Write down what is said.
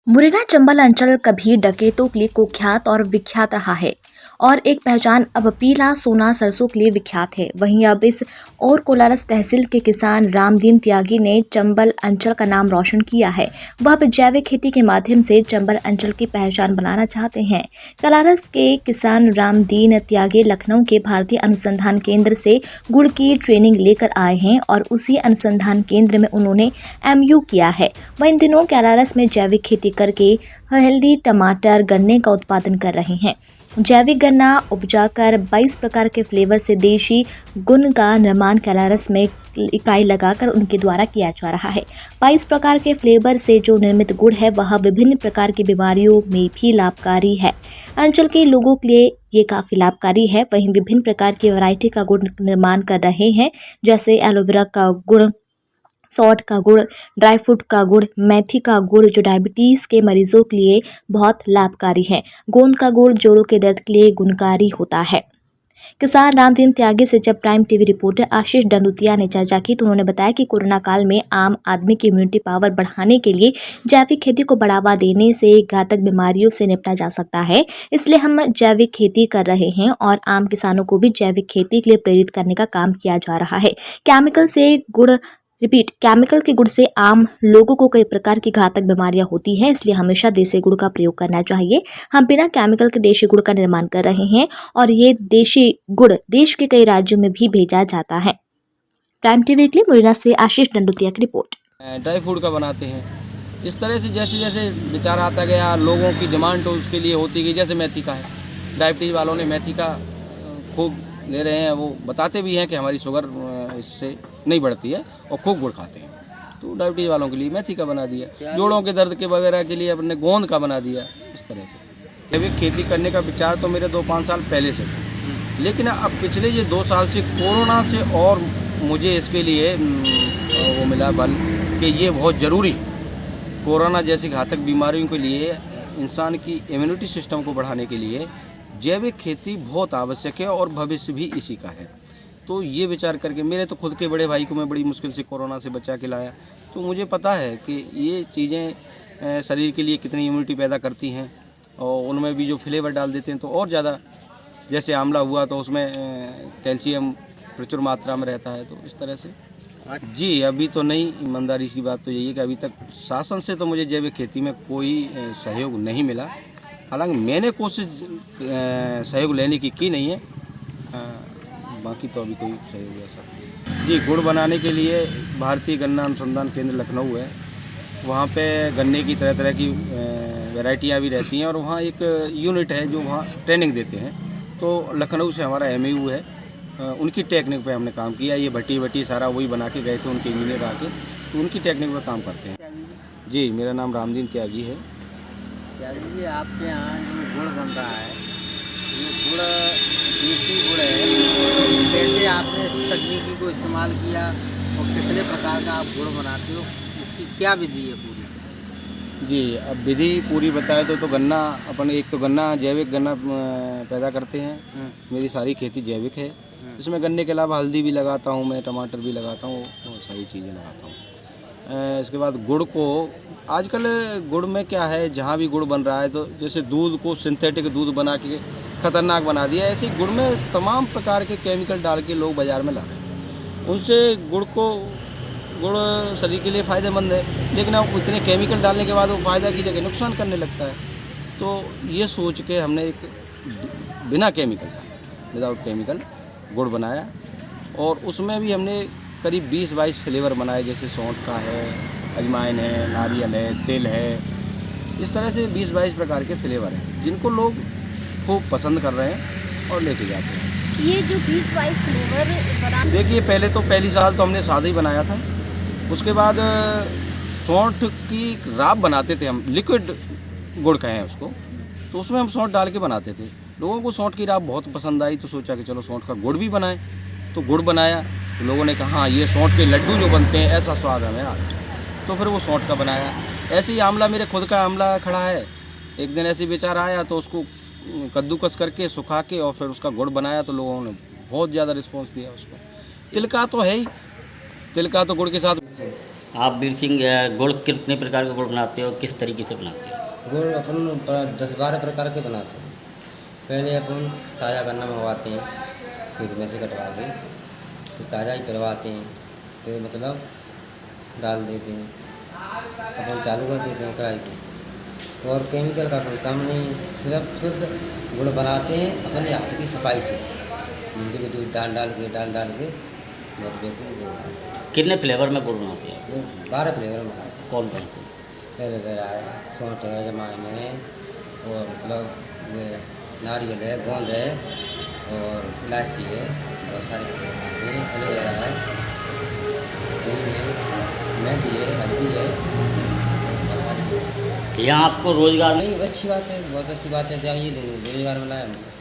मुरैना चंबल अंचल कभी डकैतों के लिए कुख्यात और विख्यात रहा है और एक पहचान अब पीला सोना सरसों के लिए विख्यात है। वहीं अब इस और कोलारस तहसील के किसान रामदीन त्यागी ने चंबल अंचल का नाम रोशन किया है। वह अब जैविक खेती के माध्यम से चंबल अंचल की पहचान बनाना चाहते हैं। कोलारस के किसान रामदीन त्यागी लखनऊ के भारतीय अनुसंधान केंद्र से गुड़ की ट्रेनिंग लेकर आए हैं और उसी अनुसंधान केंद्र में उन्होंने MU किया है। वह इन दिनों कोलारस में जैविक खेती करके हल्दी, टमाटर, गन्ने का उत्पादन कर रहे हैं। जैविक गन्ना उपजाकर 22 प्रकार के फ्लेवर से देशी गुण का निर्माण कोलारस में इकाई लगाकर उनके द्वारा किया जा रहा है। 22 प्रकार के फ्लेवर से जो निर्मित गुड़ है वह विभिन्न प्रकार की बीमारियों में भी लाभकारी है। अंचल के लोगों के लिए ये काफ़ी लाभकारी है। वहीं विभिन्न प्रकार की वैरायटी का गुड़ निर्माण कर रहे हैं, जैसे एलोवेरा का गुड़, सौंठ का गुड़, ड्राई फ्रूट का गुड़, मेथी का गुड़ जो डायबिटीज़ के मरीजों के लिए बहुत लाभकारी है। गोंद का गुड़ जोड़ों के दर्द के लिए गुणकारी होता है। किसान रामदीन त्यागी से जब प्राइम टीवी रिपोर्टर आशीष डंडूतिया ने चर्चा की तो उन्होंने बताया कि कोरोना काल में आम आदमी की इम्यूनिटी पावर बढ़ाने के लिए जैविक खेती को बढ़ावा देने से घातक बीमारियों से निपटा जा सकता है। इसलिए हम जैविक खेती कर रहे हैं और आम किसानों को भी जैविक खेती के लिए प्रेरित करने का काम किया जा रहा है। केमिकल के गुड़ से आम लोगों को कई प्रकार की घातक बीमारियां होती हैं, इसलिए हमेशा देसी गुड़ का प्रयोग करना चाहिए। हम बिना केमिकल के देशी गुड़ का निर्माण कर रहे हैं और ये देशी गुड़ देश के कई राज्यों में भी भेजा जाता है। प्राइम टीवी के लिए मुरैना से आशीष डंडूतिया की रिपोर्ट। ड्राई फ्रूट का बनाते हैं। इस तरह से जैसे जैसे विचार आता गया, लोगों की डिमांड तो उसके लिए होती गई। जैसे मेथी का है, डायबिटीज़ वालों ने मेथी का खूब ले रहे हैं। वो बताते भी हैं कि हमारी शुगर इससे नहीं बढ़ती है और खूब गुड़ खाते हैं। तो डायबिटीज़ वालों के लिए मेथी का बना दिया, जोड़ों के दर्द के वगैरह के लिए अपने गोंद का बना दिया। इस तरह से जैविक खेती करने का विचार तो मेरे 2-5 साल पहले से था, लेकिन अब पिछले ये 2 साल से कोरोना से और मुझे इसके लिए वो मिला बल कि ये बहुत ज़रूरी, कोरोना जैसी घातक बीमारियों के लिए इंसान की इम्यूनिटी सिस्टम को बढ़ाने के लिए जैविक खेती बहुत आवश्यक है और भविष्य भी इसी का है। तो ये विचार करके मेरे तो खुद के बड़े भाई को मैं बड़ी मुश्किल से कोरोना से बचा के लाया, तो मुझे पता है कि ये चीज़ें शरीर के लिए कितनी इम्यूनिटी पैदा करती हैं। और उनमें भी जो फ्लेवर डाल देते हैं तो और ज़्यादा, जैसे आंवला हुआ तो उसमें कैल्शियम प्रचुर मात्रा में रहता है। तो इस तरह से जी अभी तो नहीं, ईमानदारी की बात तो यही है कि अभी तक शासन से तो मुझे जैविक खेती में कोई सहयोग नहीं मिला। हालांकि मैंने कोशिश सहयोग लेने की नहीं है, बाकी तो अभी कोई सहयोग ऐसा। जी गुड़ बनाने के लिए भारतीय गन्ना अनुसंधान केंद्र लखनऊ है, वहाँ पे गन्ने की तरह तरह की वैरायटियाँ भी रहती हैं और वहाँ एक यूनिट है जो वहाँ ट्रेनिंग देते हैं। तो लखनऊ से हमारा MU है, उनकी टेक्निक पे हमने काम किया। ये भट्टी सारा वही बना के गए थे उनके इंजीनियर आके, तो उनकी टेक्निक पे काम करते हैं। जी मेरा नाम रामदीन त्यागी है। त्यागी जी, आपके यहाँ जो गुड़ बन रहा है, ये गुड़ देसी गुड़ है, कैसे आपने इस तकनीकी को इस्तेमाल किया और कितने प्रकार का आप गुड़ बनाते हो, इसकी क्या विधि है पूरी? जी अब विधि पूरी बताए तो गन्ना अपन एक तो गन्ना जैविक गन्ना पैदा करते हैं। मेरी सारी खेती जैविक है। इसमें गन्ने के अलावा हल्दी भी लगाता हूँ मैं, टमाटर भी लगाता हूँ, बहुत सारी चीज़ें लगाता हूँ। इसके बाद गुड़ को, आजकल गुड़ में क्या है, जहाँ भी गुड़ बन रहा है तो जैसे दूध को सिंथेटिक दूध बना के ख़तरनाक बना दिया, ऐसे ही गुड़ में तमाम प्रकार के केमिकल डाल के लोग बाज़ार में ला रहे हैं। उनसे गुड़ शरीर के लिए फ़ायदेमंद है, लेकिन अब इतने केमिकल डालने के बाद वो फ़ायदा की जगह नुकसान करने लगता है। तो ये सोच के हमने एक बिना केमिकल का, विदाउट केमिकल गुड़ बनाया और उसमें भी हमने करीब 20-22 फ्लेवर बनाए, जैसे सौंठ का है, अजवाइन है, नारियल है, तिल है। इस तरह से 20-22 प्रकार के फ्लेवर हैं जिनको लोग खूब पसंद कर रहे हैं और लेके जाते हैं। ये जो 20-22 फ्लेवर बना, देखिए पहले तो पहली साल तो हमने सादा ही बनाया था, उसके बाद सौंठ की राब बनाते थे हम, लिक्विड गुड़ कहें उसको, तो उसमें हम सौंठ डाल के बनाते थे। लोगों को सौंठ की राब बहुत पसंद आई, तो सोचा कि चलो सौंठ का गुड़ भी बनाएं। तो गुड़ बनाया तो लोगों ने कहा हाँ ये सौंठ के लड्डू जो बनते हैं ऐसा स्वाद हमें आ रहा है, तो फिर वो सौंठ का बनाया। ऐसे ही आंवला, मेरे खुद का आंवला खड़ा है, एक दिन ऐसे विचार आया तो उसको कद्दूकस करके सुखा के और फिर उसका गुड़ बनाया, तो लोगों ने बहुत ज़्यादा रिस्पॉन्स दिया उसको। तिल का तो है ही, तिल का तो गुड़ के साथ आप वीर सिंह गुड़ कितने प्रकार का गुड़ बनाते हो, किस तरीके से बनाते हो? गुड़ अपन 10-12 प्रकार के बनाते हैं। पहले अपन ताज़ा गन्ना मंगवाते हैं खेत में से कटवा के, तो ताज़ा ही पिलवाते हैं, फिर मतलब डाल देते हैं, अपन चालू कर देते हैं कढ़ाई को। और केमिकल का कोई काम नहीं, सिर्फ शुद्ध गुड़ बनाते हैं अपने हाथ की सफाई से, मिर्ची के दूध डाल के बहुत बेहतरीन गुड़ बनाते हैं। कितने फ्लेवर में गुड़ बनाते हैं? वो 12 फ्लेवर में बनाते हैं। कौन कौन से? एलोवेरा है, सौंठ है, अजवाइन है, और मतलब ये नारियल है, गोंद है, और इलायची है, बहुत सारे फ्लेवर बनाते हैं। एलोवेरा है, नीम है, मेहंदी है, हल्दी है, बहुत सारे। यहाँ आपको रोजगार नहीं, अच्छी बात है, बहुत अच्छी बात है, जाइए रोजगार मिला है हमको।